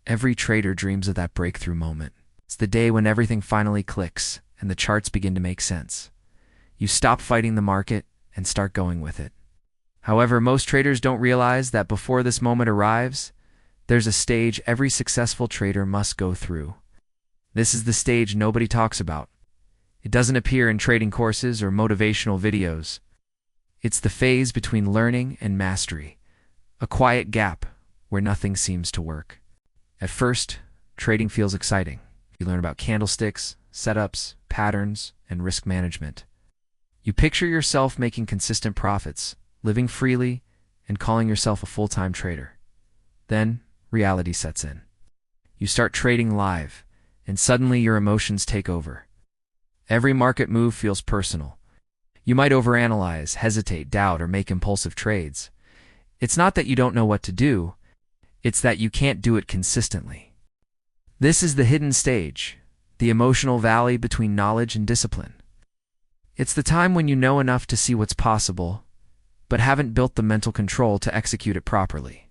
Every trader dreams of that breakthrough moment. It's the day when everything finally clicks and the charts begin to make sense. You stop fighting the market and start going with it. However, most traders don't realize that before this moment arrives, there's a stage every successful trader must go through. This is the stage nobody talks about. It doesn't appear in trading courses or motivational videos. It's the phase between learning and mastery, a quiet gap where nothing seems to work. At first, trading feels exciting. You learn about candlesticks, setups, patterns, and risk management. You picture yourself making consistent profits, living freely, and calling yourself a full-time trader. Then, reality sets in. You start trading live, and suddenly your emotions take over. Every market move feels personal. You might overanalyze, hesitate, doubt, or make impulsive trades. It's not that you don't know what to do, it's that you can't do it consistently. This is the hidden stage, the emotional valley between knowledge and discipline. It's the time when you know enough to see what's possible, but haven't built the mental control to execute it properly.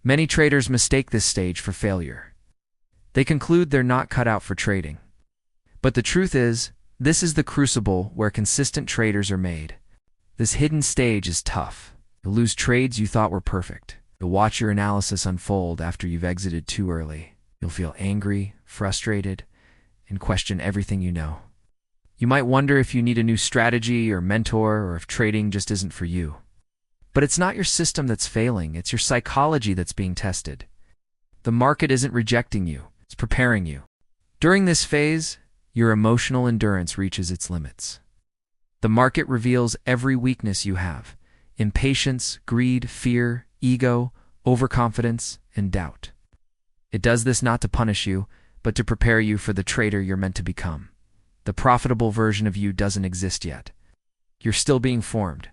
Many traders mistake this stage for failure. They conclude they're not cut out for trading. But the truth is, this is the crucible where consistent traders are made. This hidden stage is tough. You'll lose trades you thought were perfect. You'll watch your analysis unfold after you've exited too early. You'll feel angry, frustrated, and question everything you know. You might wonder if you need a new strategy or mentor, or if trading just isn't for you. But it's not your system that's failing, it's your psychology that's being tested. The market isn't rejecting you, it's preparing you. During this phase, your emotional endurance reaches its limits. The market reveals every weakness you have: impatience, greed, fear, ego, overconfidence, and doubt. It does this not to punish you, but to prepare you for the trader you're meant to become. The profitable version of you doesn't exist yet. You're still being formed.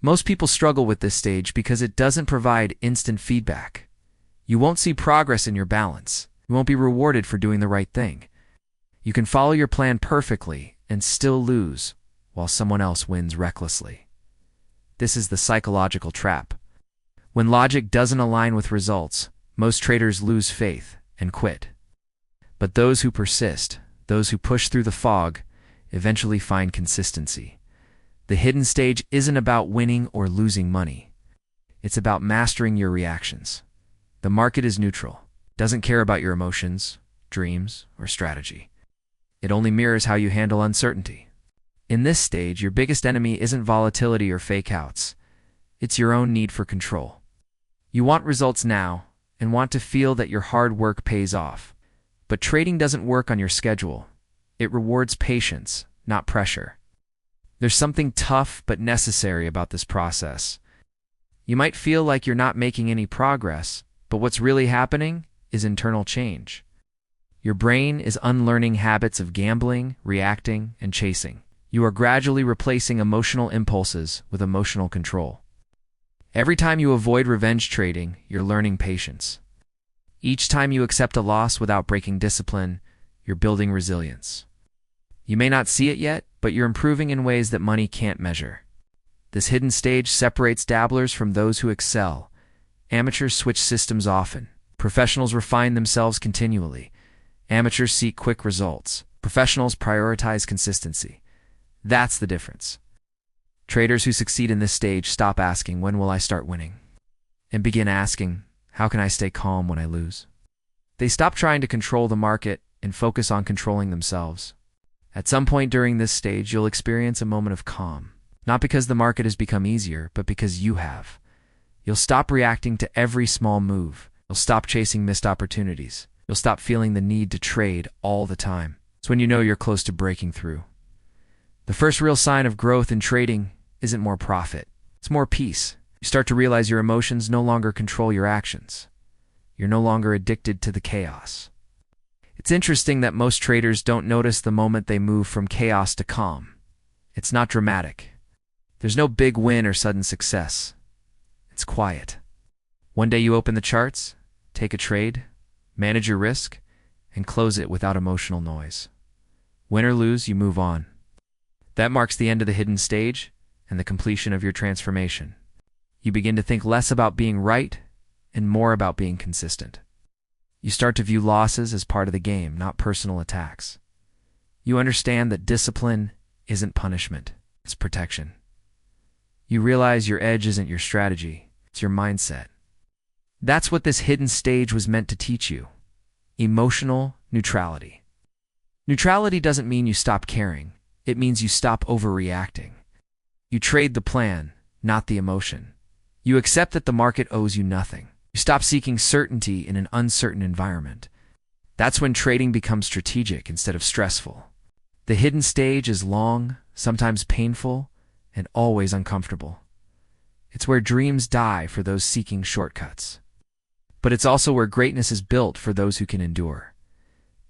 Most people struggle with this stage because it doesn't provide instant feedback. You won't see progress in your balance. You won't be rewarded for doing the right thing. You can follow your plan perfectly and still lose, while someone else wins recklessly. This is the psychological trap. When logic doesn't align with results, most traders lose faith and quit. But those who persist, those who push through the fog, eventually find consistency. The hidden stage isn't about winning or losing money. It's about mastering your reactions. The market is neutral, doesn't care about your emotions, dreams, or strategy. It only mirrors how you handle uncertainty. In this stage, your biggest enemy isn't volatility or fake outs. It's your own need for control. You want results now and want to feel that your hard work pays off. But trading doesn't work on your schedule. It rewards patience, not pressure. There's something tough but necessary about this process. You might feel like you're not making any progress, but what's really happening is internal change. Your brain is unlearning habits of gambling, reacting, and chasing. You are gradually replacing emotional impulses with emotional control. Every time you avoid revenge trading, you're learning patience. Each time you accept a loss without breaking discipline, you're building resilience. You may not see it yet, but you're improving in ways that money can't measure. This hidden stage separates dabblers from those who excel. Amateurs switch systems often. Professionals refine themselves continually. Amateurs seek quick results. Professionals prioritize consistency. That's the difference. Traders who succeed in this stage stop asking, "When will I start winning?" and begin asking, "How can I stay calm when I lose?" They stop trying to control the market and focus on controlling themselves. At some point during this stage, you'll experience a moment of calm, not because the market has become easier, but because you have. You'll stop reacting to every small move. You'll stop chasing missed opportunities. You'll stop feeling the need to trade all the time. It's when you know you're close to breaking through. The first real sign of growth in trading isn't more profit. It's more peace. You start to realize your emotions no longer control your actions. You're no longer addicted to the chaos. It's interesting that most traders don't notice the moment they move from chaos to calm. It's not dramatic. There's no big win or sudden success. It's quiet. One day you open the charts, take a trade, manage your risk, and close it without emotional noise. Win or lose, you move on. That marks the end of the hidden stage and the completion of your transformation. You begin to think less about being right and more about being consistent. You start to view losses as part of the game, not personal attacks. You understand that discipline isn't punishment, it's protection. You realize your edge isn't your strategy, it's your mindset. That's what this hidden stage was meant to teach you. Emotional neutrality. Neutrality doesn't mean you stop caring. It means you stop overreacting. You trade the plan, not the emotion. You accept that the market owes you nothing. You stop seeking certainty in an uncertain environment. That's when trading becomes strategic instead of stressful. The hidden stage is long, sometimes painful, and always uncomfortable. It's where dreams die for those seeking shortcuts. But it's also where greatness is built for those who can endure.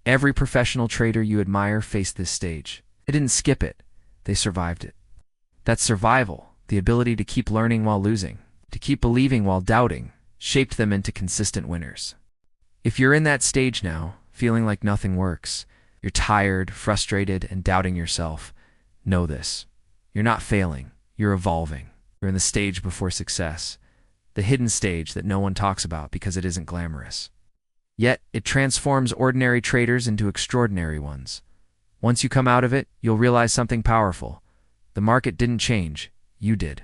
Every professional trader you admire faced this stage. They didn't skip it, they survived it. That survival, the ability to keep learning while losing, to keep believing while doubting, shaped them into consistent winners. If you're in that stage now, feeling like nothing works, you're tired, frustrated, and doubting yourself, know this. You're not failing, you're evolving. You're in the stage before success, the hidden stage that no one talks about because it isn't glamorous. Yet, it transforms ordinary traders into extraordinary ones. Once you come out of it, you'll realize something powerful. The market didn't change, you did.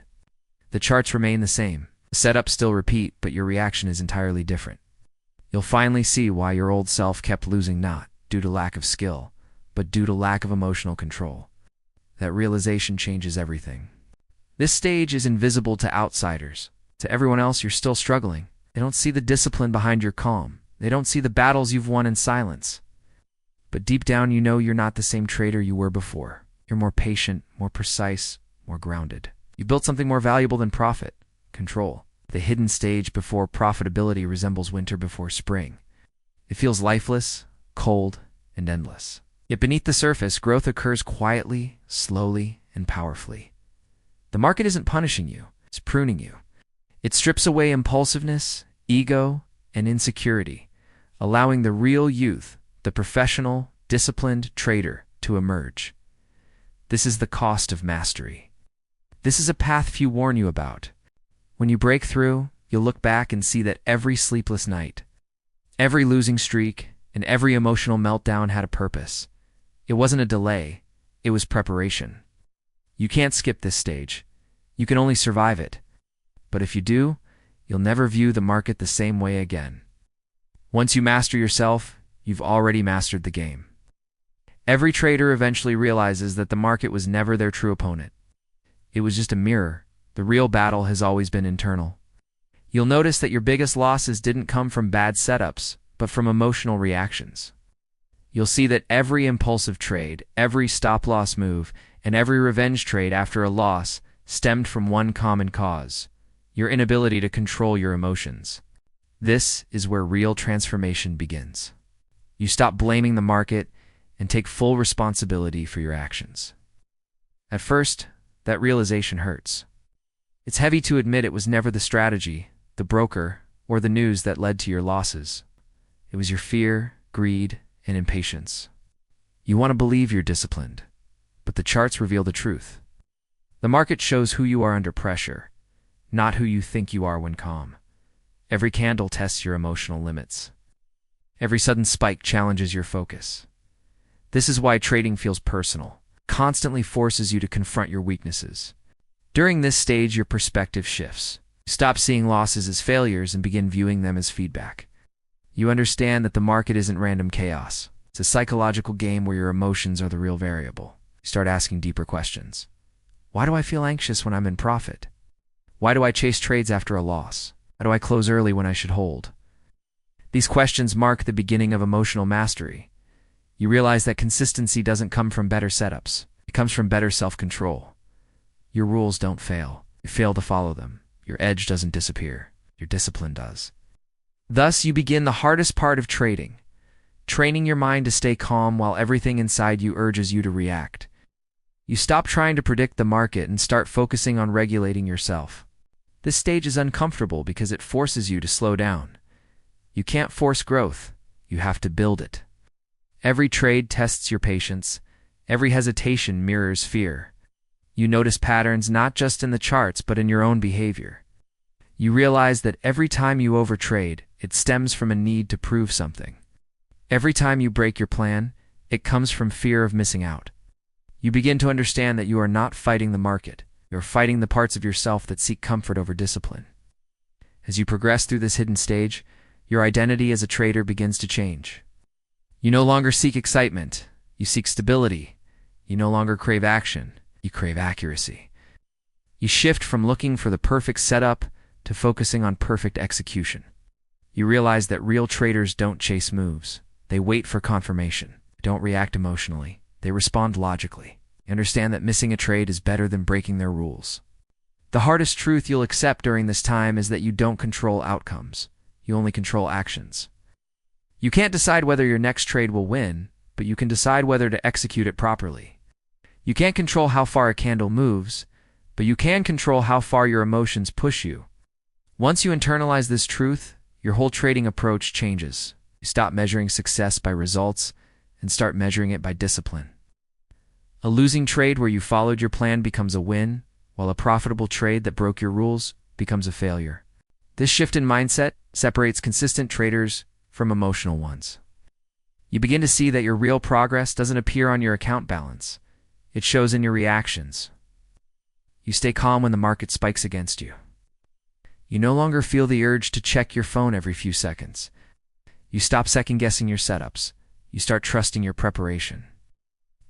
The charts remain the same. The setups still repeat, but your reaction is entirely different. You'll finally see why your old self kept losing, not due to lack of skill, but due to lack of emotional control. That realization changes everything. This stage is invisible to outsiders. To everyone else, you're still struggling. They don't see the discipline behind your calm. They don't see the battles you've won in silence. But deep down, you know you're not the same trader you were before. You're more patient, more precise, more grounded. You built something more valuable than profit, control. The hidden stage before profitability resembles winter before spring. It feels lifeless, cold, and endless. Yet beneath the surface, growth occurs quietly, slowly, and powerfully. The market isn't punishing you, it's pruning you. It strips away impulsiveness, ego, and insecurity, allowing the real youth, the professional, disciplined trader to emerge. This is the cost of mastery. This is a path few warn you about. When you break through, you'll look back and see that every sleepless night, every losing streak, and every emotional meltdown had a purpose. It wasn't a delay, it was preparation. You can't skip this stage. You can only survive it. But if you do, you'll never view the market the same way again. Once you master yourself, you've already mastered the game. Every trader eventually realizes that the market was never their true opponent. It was just a mirror. The real battle has always been internal. You'll notice that your biggest losses didn't come from bad setups, but from emotional reactions. You'll see that every impulsive trade, every stop-loss move, and every revenge trade after a loss stemmed from one common cause: your inability to control your emotions. This is where real transformation begins. You stop blaming the market and take full responsibility for your actions. At first, that realization hurts. It's heavy to admit it was never the strategy, the broker, or the news that led to your losses. It was your fear, greed, and impatience. You want to believe you're disciplined, but the charts reveal the truth. The market shows who you are under pressure, not who you think you are when calm. Every candle tests your emotional limits. Every sudden spike challenges your focus. This is why trading feels personal, constantly forces you to confront your weaknesses. During this stage, your perspective shifts. You stop seeing losses as failures and begin viewing them as feedback. You understand that the market isn't random chaos. It's a psychological game where your emotions are the real variable. You start asking deeper questions. Why do I feel anxious when I'm in profit? Why do I chase trades after a loss? Why do I close early when I should hold? These questions mark the beginning of emotional mastery. You realize that consistency doesn't come from better setups. It comes from better self-control. Your rules don't fail. You fail to follow them. Your edge doesn't disappear. Your discipline does. Thus, you begin the hardest part of trading, training your mind to stay calm while everything inside you urges you to react. You stop trying to predict the market and start focusing on regulating yourself. This stage is uncomfortable because it forces you to slow down. You can't force growth. You have to build it. Every trade tests your patience. Every hesitation mirrors fear. You notice patterns not just in the charts but in your own behavior. You realize that every time you overtrade, it stems from a need to prove something. Every time you break your plan, it comes from fear of missing out. You begin to understand that you are not fighting the market. You are fighting the parts of yourself that seek comfort over discipline. As you progress through this hidden stage, your identity as a trader begins to change. You no longer seek excitement. You seek stability. You no longer crave action. You crave accuracy. You shift from looking for the perfect setup to focusing on perfect execution. You realize that real traders don't chase moves. They wait for confirmation. They don't react emotionally. They respond logically. They understand that missing a trade is better than breaking their rules. The hardest truth you'll accept during this time is that you don't control outcomes. You only control actions. You can't decide whether your next trade will win, but you can decide whether to execute it properly. You can't control how far a candle moves, but you can control how far your emotions push you. Once you internalize this truth, your whole trading approach changes. You stop measuring success by results and start measuring it by discipline. A losing trade where you followed your plan becomes a win, while a profitable trade that broke your rules becomes a failure. This shift in mindset separates consistent traders from emotional ones. You begin to see that your real progress doesn't appear on your account balance. It shows in your reactions. You stay calm when the market spikes against you. You no longer feel the urge to check your phone every few seconds. You stop second-guessing your setups. You start trusting your preparation.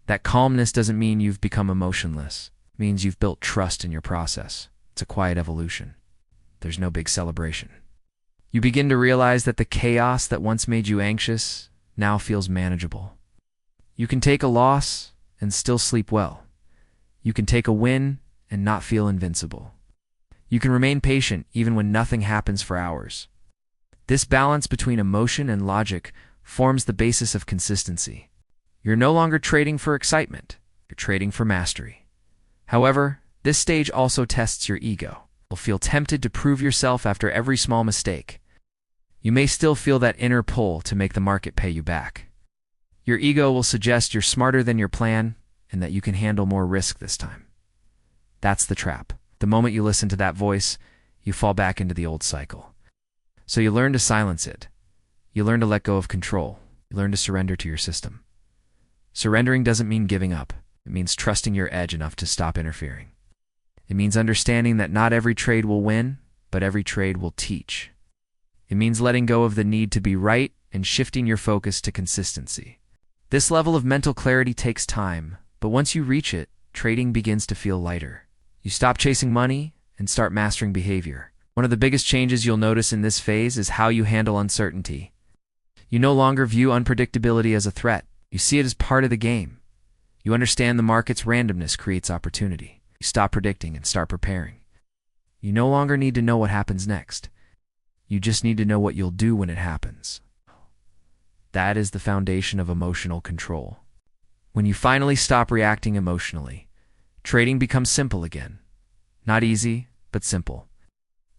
That calmness doesn't mean you've become emotionless. It means you've built trust in your process. It's a quiet evolution. There's no big celebration. You begin to realize that the chaos that once made you anxious now feels manageable. You can take a loss and still sleep well. You can take a win and not feel invincible. You can remain patient even when nothing happens for hours. This balance between emotion and logic forms the basis of consistency. You're no longer trading for excitement. You're trading for mastery. However, this stage also tests your ego. You'll feel tempted to prove yourself after every small mistake. You may still feel that inner pull to make the market pay you back. Your ego will suggest you're smarter than your plan and that you can handle more risk this time. That's the trap. The moment you listen to that voice, you fall back into the old cycle. So you learn to silence it. You learn to let go of control. You learn to surrender to your system. Surrendering doesn't mean giving up. It means trusting your edge enough to stop interfering. It means understanding that not every trade will win, but every trade will teach. It means letting go of the need to be right and shifting your focus to consistency. This level of mental clarity takes time, but once you reach it, trading begins to feel lighter. You stop chasing money and start mastering behavior. One of the biggest changes you'll notice in this phase is how you handle uncertainty. You no longer view unpredictability as a threat. You see it as part of the game. You understand the market's randomness creates opportunity. You stop predicting and start preparing. You no longer need to know what happens next. You just need to know what you'll do when it happens. That is the foundation of emotional control. When you finally stop reacting emotionally, trading becomes simple again. Not easy, but simple.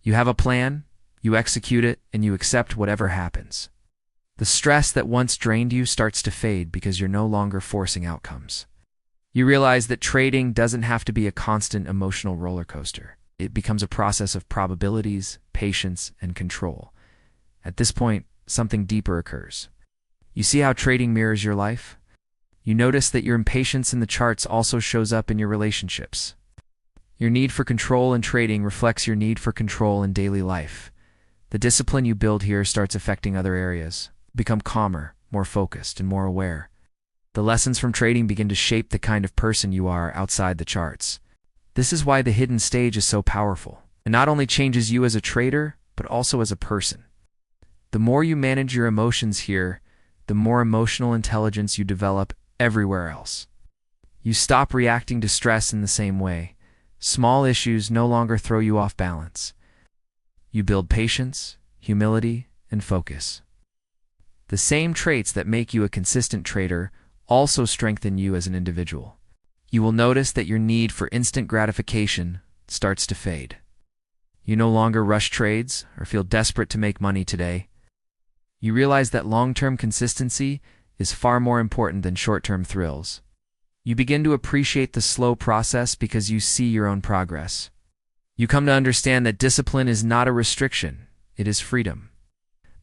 You have a plan, you execute it, and you accept whatever happens. The stress that once drained you starts to fade because you're no longer forcing outcomes. You realize that trading doesn't have to be a constant emotional roller coaster. It becomes a process of probabilities, patience, and control. At this point, something deeper occurs. You see how trading mirrors your life? You notice that your impatience in the charts also shows up in your relationships. Your need for control in trading reflects your need for control in daily life. The discipline you build here starts affecting other areas. Become calmer, more focused, and more aware. The lessons from trading begin to shape the kind of person you are outside the charts. This is why the hidden stage is so powerful. It not only changes you as a trader, but also as a person. The more you manage your emotions here, the more emotional intelligence you develop everywhere else. You stop reacting to stress in the same way. Small issues no longer throw you off balance. You build patience, humility, and focus. The same traits that make you a consistent trader also strengthen you as an individual. You will notice that your need for instant gratification starts to fade. You no longer rush trades or feel desperate to make money today. You realize that long-term consistency is far more important than short-term thrills. You begin to appreciate the slow process because you see your own progress. You come to understand that discipline is not a restriction, it is freedom.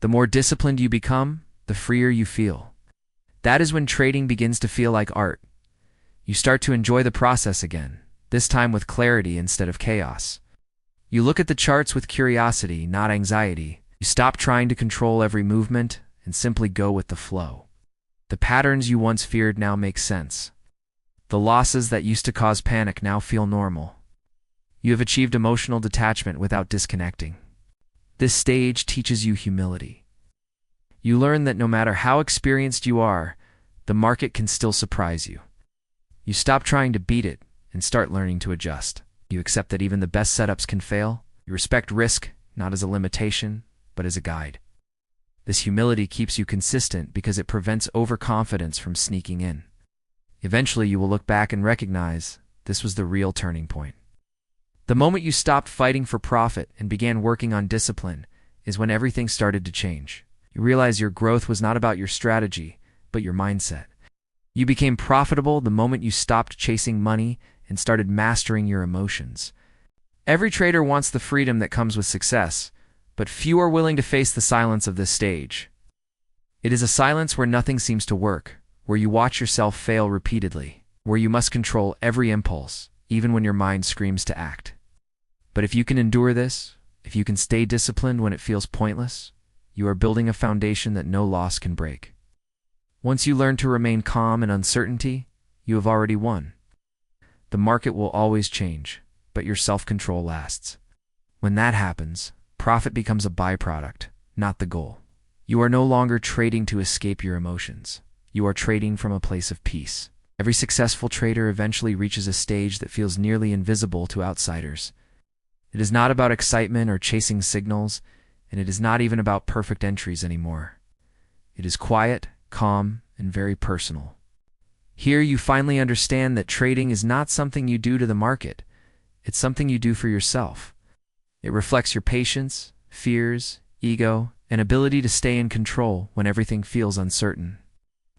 The more disciplined you become, the freer you feel. That is when trading begins to feel like art. You start to enjoy the process again, this time with clarity instead of chaos. You look at the charts with curiosity, not anxiety. You stop trying to control every movement and simply go with the flow. The patterns you once feared now make sense. The losses that used to cause panic now feel normal. You have achieved emotional detachment without disconnecting. This stage teaches you humility. You learn that no matter how experienced you are, the market can still surprise you. You stop trying to beat it and start learning to adjust. You accept that even the best setups can fail. You respect risk, not as a limitation, but as a guide. This humility keeps you consistent because it prevents overconfidence from sneaking in. Eventually, you will look back and recognize this was the real turning point. The moment you stopped fighting for profit and began working on discipline is when everything started to change. You realize your growth was not about your strategy, but your mindset. You became profitable the moment you stopped chasing money and started mastering your emotions. Every trader wants the freedom that comes with success, but few are willing to face the silence of this stage. It is a silence where nothing seems to work, where you watch yourself fail repeatedly, where you must control every impulse, even when your mind screams to act. But if you can endure this, if you can stay disciplined when it feels pointless, you are building a foundation that no loss can break. Once you learn to remain calm in uncertainty, you have already won. The market will always change, but your self-control lasts. When that happens, profit becomes a byproduct, not the goal. You are no longer trading to escape your emotions. You are trading from a place of peace. Every successful trader eventually reaches a stage that feels nearly invisible to outsiders. It is not about excitement or chasing signals, and it is not even about perfect entries anymore. It is quiet, calm, and very personal. Here you finally understand that trading is not something you do to the market. It's something you do for yourself. It reflects your patience, fears, ego, and ability to stay in control when everything feels uncertain.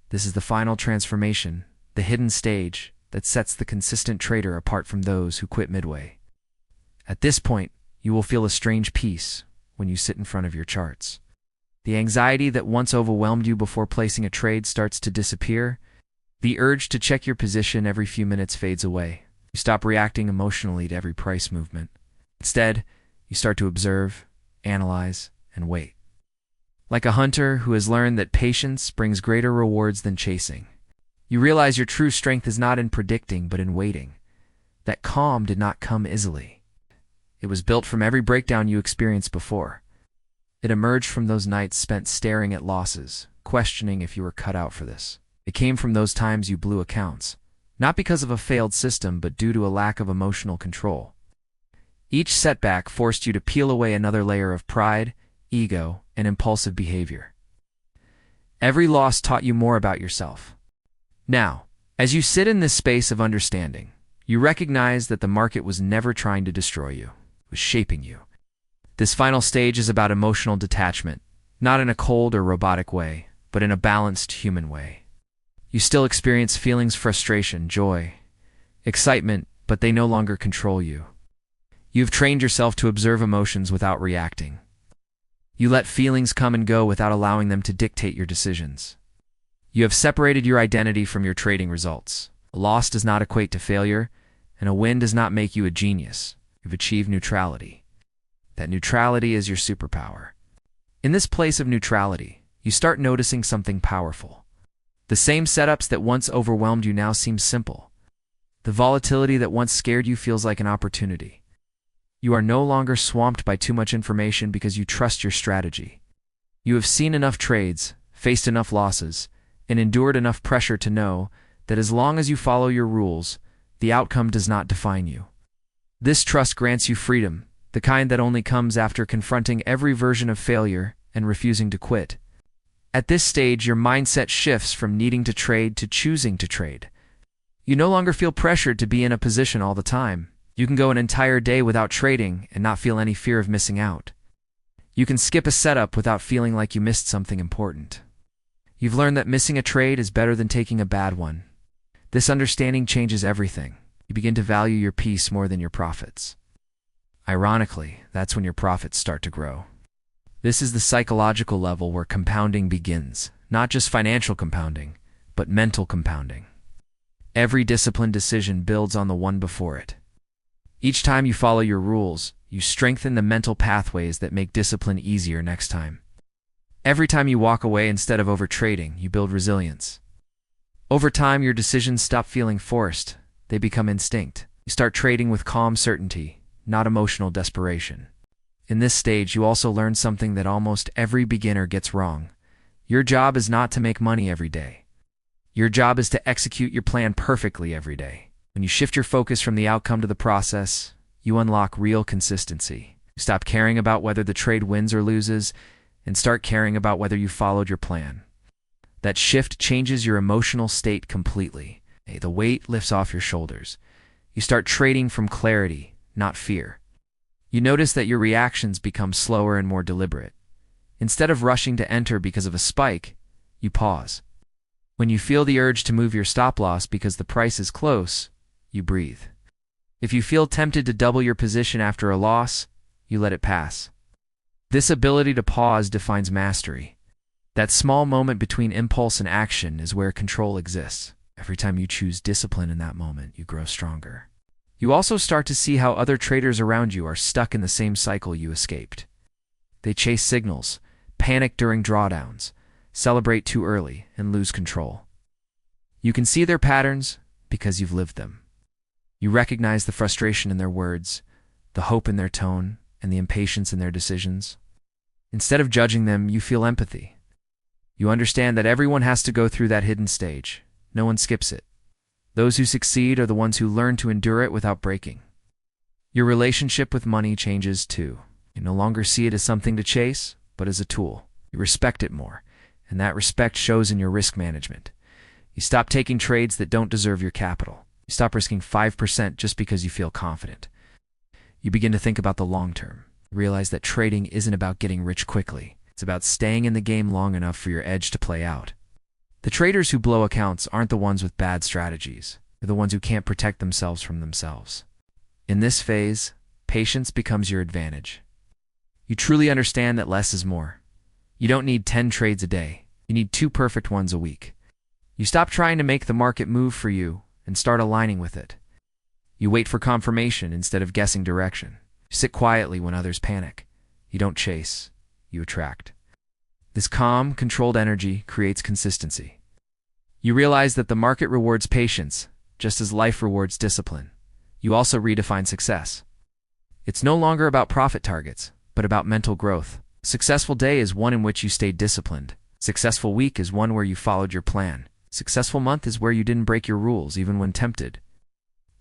This is the final transformation, the hidden stage that sets the consistent trader apart from those who quit midway. At this point, you will feel a strange peace when you sit in front of your charts. The anxiety that once overwhelmed you before placing a trade starts to disappear. The urge to check your position every few minutes fades away. You stop reacting emotionally to every price movement. Instead, you start to observe, analyze, and wait. Like a hunter who has learned that patience brings greater rewards than chasing. You realize your true strength is not in predicting, but in waiting. That calm did not come easily. It was built from every breakdown you experienced before. It emerged from those nights spent staring at losses, questioning if you were cut out for this. It came from those times you blew accounts, not because of a failed system, but due to a lack of emotional control. Each setback forced you to peel away another layer of pride, ego, and impulsive behavior. Every loss taught you more about yourself. Now, as you sit in this space of understanding, you recognize that the market was never trying to destroy you. It was shaping you. This final stage is about emotional detachment, not in a cold or robotic way, but in a balanced human way. You still experience feelings, frustration, joy, excitement, but they no longer control you. You've trained yourself to observe emotions without reacting. You let feelings come and go without allowing them to dictate your decisions. You have separated your identity from your trading results. A loss does not equate to failure, and a win does not make you a genius. You've achieved neutrality. That neutrality is your superpower. In this place of neutrality, you start noticing something powerful. The same setups that once overwhelmed you now seem simple. The volatility that once scared you feels like an opportunity. You are no longer swamped by too much information because you trust your strategy. You have seen enough trades, faced enough losses, and endured enough pressure to know that as long as you follow your rules, the outcome does not define you. This trust grants you freedom, the kind that only comes after confronting every version of failure and refusing to quit. At this stage, your mindset shifts from needing to trade to choosing to trade. You no longer feel pressured to be in a position all the time. You can go an entire day without trading and not feel any fear of missing out. You can skip a setup without feeling like you missed something important. You've learned that missing a trade is better than taking a bad one. This understanding changes everything. You begin to value your peace more than your profits. Ironically, that's when your profits start to grow. This is the psychological level where compounding begins, not just financial compounding, but mental compounding. Every disciplined decision builds on the one before it. Each time you follow your rules, you strengthen the mental pathways that make discipline easier next time. Every time you walk away instead of overtrading, you build resilience. Over time, your decisions stop feeling forced. They become instinct. You start trading with calm certainty, not emotional desperation. In this stage, you also learn something that almost every beginner gets wrong. Your job is not to make money every day. Your job is to execute your plan perfectly every day. When you shift your focus from the outcome to the process, you unlock real consistency. You stop caring about whether the trade wins or loses, and start caring about whether you followed your plan. That shift changes your emotional state completely. The weight lifts off your shoulders. You start trading from clarity, not fear. You notice that your reactions become slower and more deliberate. Instead of rushing to enter because of a spike, you pause. When you feel the urge to move your stop loss because the price is close, you breathe. If you feel tempted to double your position after a loss, you let it pass. This ability to pause defines mastery. That small moment between impulse and action is where control exists. Every time you choose discipline in that moment, you grow stronger. You also start to see how other traders around you are stuck in the same cycle you escaped. They chase signals, panic during drawdowns, celebrate too early, and lose control. You can see their patterns because you've lived them. You recognize the frustration in their words, the hope in their tone, and the impatience in their decisions. Instead of judging them, you feel empathy. You understand that everyone has to go through that hidden stage. No one skips it. Those who succeed are the ones who learn to endure it without breaking. Your relationship with money changes too. You no longer see it as something to chase, but as a tool. You respect it more, and that respect shows in your risk management. You stop taking trades that don't deserve your capital. You stop risking 5% just because you feel confident. You begin to think about the long term. You realize that trading isn't about getting rich quickly. It's about staying in the game long enough for your edge to play out. The traders who blow accounts aren't the ones with bad strategies. They're the ones who can't protect themselves from themselves. In this phase, patience becomes your advantage. You truly understand that less is more. You don't need 10 trades a day. You need 2 perfect ones a week. You stop trying to make the market move for you and start aligning with it. You wait for confirmation instead of guessing direction. You sit quietly when others panic. You don't chase, you attract. This calm, controlled energy creates consistency. You realize that the market rewards patience, just as life rewards discipline. You also redefine success. It's no longer about profit targets, but about mental growth. A successful day is one in which you stayed disciplined. A successful week is one where you followed your plan. A successful month is where you didn't break your rules even when tempted.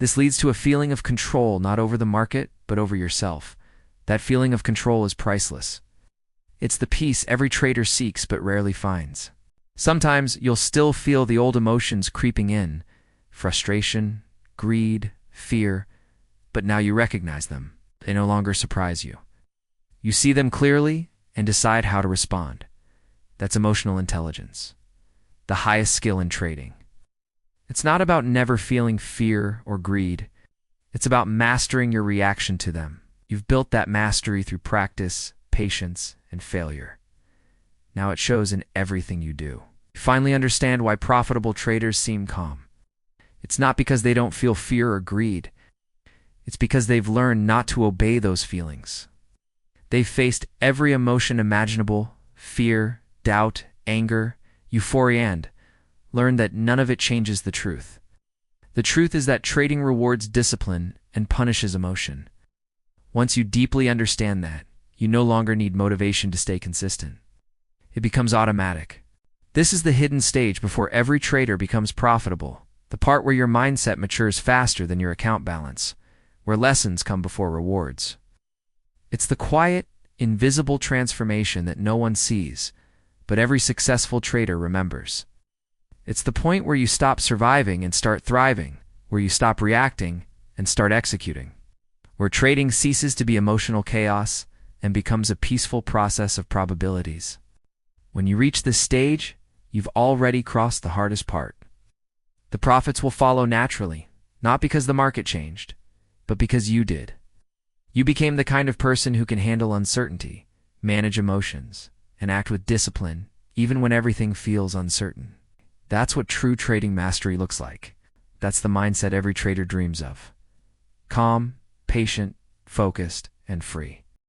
This leads to a feeling of control not over the market, but over yourself. That feeling of control is priceless. It's the peace every trader seeks but rarely finds. Sometimes you'll still feel the old emotions creeping in, frustration, greed, fear, but now you recognize them. They no longer surprise you. You see them clearly and decide how to respond. That's emotional intelligence, the highest skill in trading. It's not about never feeling fear or greed. It's about mastering your reaction to them. You've built that mastery through practice, patience, and failure. Now it shows in everything you do. You finally understand why profitable traders seem calm. It's not because they don't feel fear or greed. It's because they've learned not to obey those feelings. They've faced every emotion imaginable: fear, doubt, anger, euphoria, and learned that none of it changes the truth. The truth is that trading rewards discipline and punishes emotion. Once you deeply understand that, you no longer need motivation to stay consistent. It becomes automatic. This is the hidden stage before every trader becomes profitable, the part where your mindset matures faster than your account balance, where lessons come before rewards. It's the quiet, invisible transformation that no one sees, but every successful trader remembers. It's the point where you stop surviving and start thriving, where you stop reacting and start executing, where trading ceases to be emotional chaos and becomes a peaceful process of probabilities. When you reach this stage, you've already crossed the hardest part. The profits will follow naturally, not because the market changed, but because you did. You became the kind of person who can handle uncertainty, manage emotions, and act with discipline, even when everything feels uncertain. That's what true trading mastery looks like. That's the mindset every trader dreams of. Calm, patient, focused, and free.